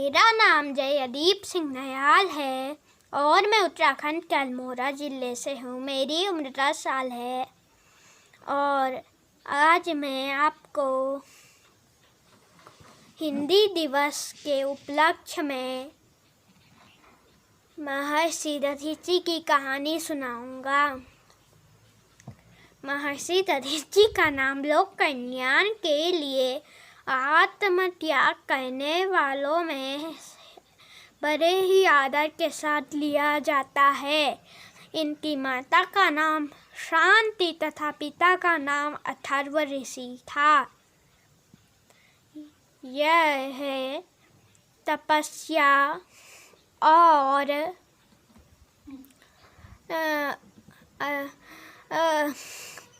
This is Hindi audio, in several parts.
मेरा नाम जयदीप सिंह नयाल है और मैं उत्तराखंड के अल्मोड़ा ज़िले से हूँ। मेरी उम्र 10 साल है और आज मैं आपको हिंदी दिवस के उपलक्ष्य में महर्षि दधीचि की कहानी सुनाऊंगा। महर्षि दधीचि का नाम लोक कल्याण के लिए आत्मत्याग करने वालों में बड़े ही आदर के साथ लिया जाता है। इनकी माता का नाम शांति तथा पिता का नाम अथर्व ऋषि था। यह है तपस्या और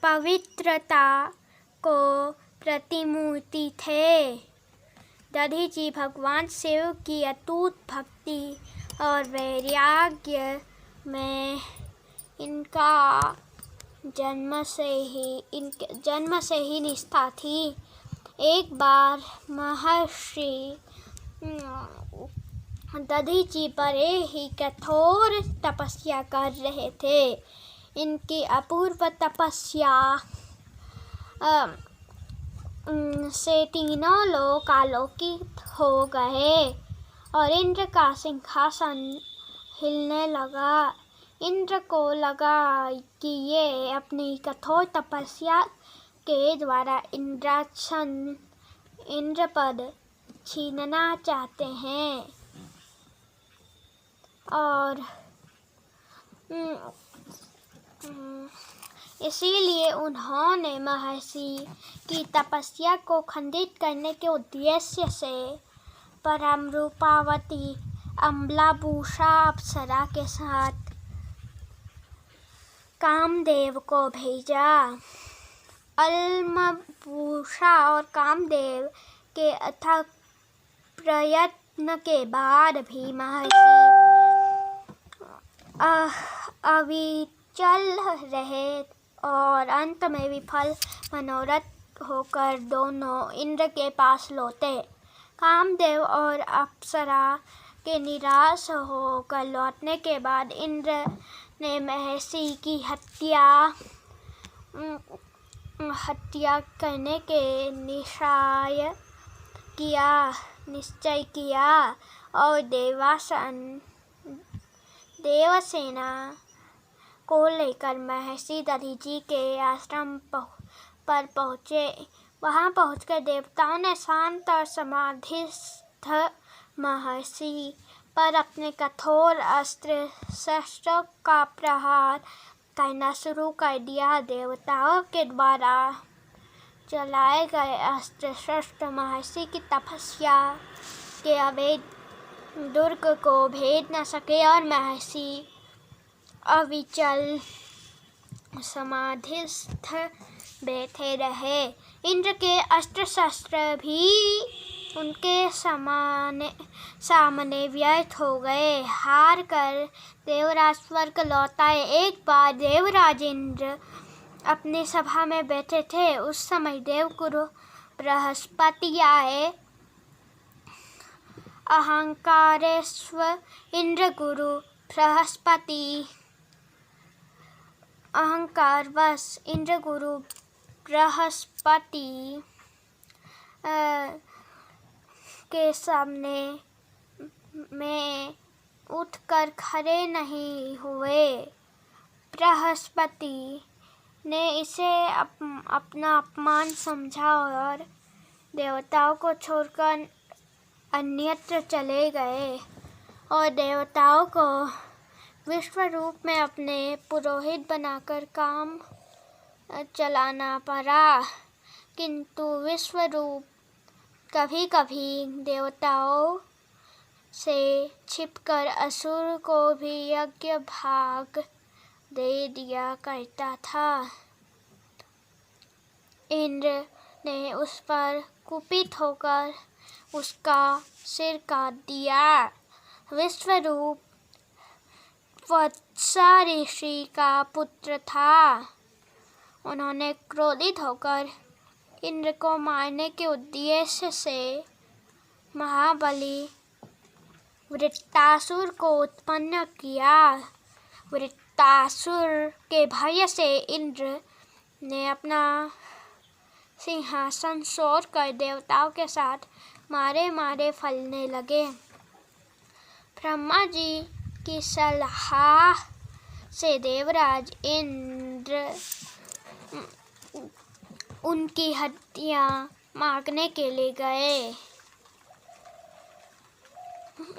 पवित्रता को प्रतिमूर्ति थे। दधीचि भगवान शिव की अटूट भक्ति और वैराग्य में इनके जन्म से ही निष्ठा थी। एक बार महर्षि दधीचि बड़े ही कठोर तपस्या कर रहे थे। इनकी अपूर्व तपस्या से तीनों लोग आलोकित हो गए और इंद्र का सिंहासन हिलने लगा। इंद्र को लगा कि ये अपनी कठोर तपस्या के द्वारा इंद्रपद छीनना चाहते हैं और इसीलिए उन्होंने महर्षि की तपस्या को खंडित करने के उद्देश्य से परम रूपावती अम्बलाभूषा अप्सरा के साथ कामदेव को भेजा। अम्बलाभूषा और कामदेव के अथक प्रयत्न के बाद भी महर्षि अविचल रहे और अंत में विफल मनोरथ होकर दोनों इंद्र के पास लौटे। कामदेव और अप्सरा के निराश होकर लौटने के बाद इंद्र ने महर्षि की हत्या करने के निश्चय किया और देवसेना को लेकर महर्षि दधीचि के आश्रम पर पहुँचे। वहाँ पहुँचकर देवताओं ने शांत और समाधिस्थ महर्षि पर अपने कठोर अस्त्र शस्त्रों का प्रहार करना शुरू कर दिया। देवताओं के द्वारा चलाए गए अस्त्र शस्त्र महर्षि की तपस्या के अभेद दुर्ग को भेद न सके और महर्षि अविचल समाधिस्थ बैठे रहे। इंद्र के अस्त्र शस्त्र भी उनके सामने व्यर्थ हो गए। हार कर देवराज स्वर्ग लौट आए। एक बार देवराज इंद्र अपनी सभा में बैठे थे। उस समय देवगुरु बृहस्पति आए। अहंकारवश इंद्रगुरु बृहस्पति के सामने में उठकर खड़े नहीं हुए। बृहस्पति ने इसे अपना अपमान समझा और देवताओं को छोड़कर अन्यत्र चले गए और देवताओं को विश्व रूप में अपने पुरोहित बनाकर काम चलाना पड़ा। किंतु विश्व रूप कभी कभी देवताओं से छिपकर असुर को भी यज्ञ भाग दे दिया करता था। इंद्र ने उस पर कुपित होकर उसका सिर काट दिया। विश्वरूप वत्सा ऋषि का पुत्र था। उन्होंने क्रोधित होकर इंद्र को मारने के उद्देश्य से महाबली वृत्तासुर को उत्पन्न किया। वृत्तासुर के भय से इंद्र ने अपना सिंहासन छोड़कर देवताओं के साथ मारे मारे फलने लगे। ब्रह्मा जी की सलाह से देवराज इंद्र उनकी हड्डियां मांगने के लिए गए।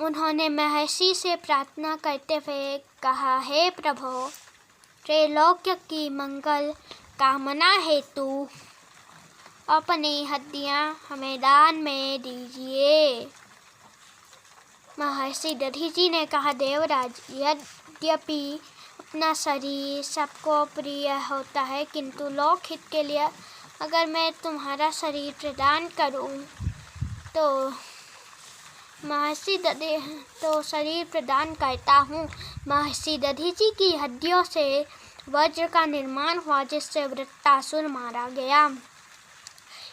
उन्होंने महर्षि से प्रार्थना करते हुए कहा, हे प्रभु, त्रैलोक्य की मंगल कामना हेतु अपनी हड्डियां हमें दान में दीजिए। महर्षि दधीचि ने कहा, देवराज, यद्यपि अपना शरीर सबको प्रिय होता है, किंतु लोक हित के लिए अगर मैं तुम्हारा शरीर प्रदान करूं तो शरीर प्रदान करता हूँ। महर्षि दधीचि की हड्डियों से वज्र का निर्माण हुआ, जिससे वृत्तासुर मारा गया।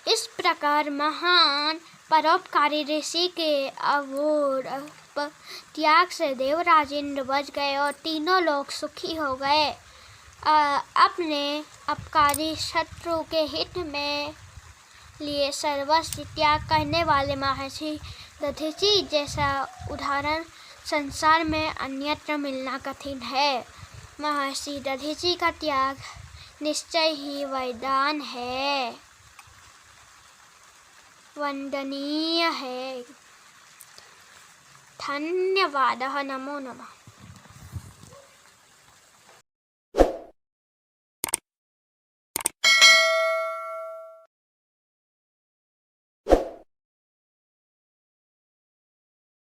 इस प्रकार महान परोपकारी ऋषि के अपूर्व त्याग से देवराज इंद्र बच गए और तीनों लोग सुखी हो गए। अपने अपकारी शत्रु के हित में लिए सर्वस्व त्याग करने वाले महर्षि दधीचि जैसा उदाहरण संसार में अन्यत्र मिलना कठिन है। महर्षि दधीचि का त्याग निश्चय ही वरदान है, वंदनीय है। धन्यवाद। नमो नमः।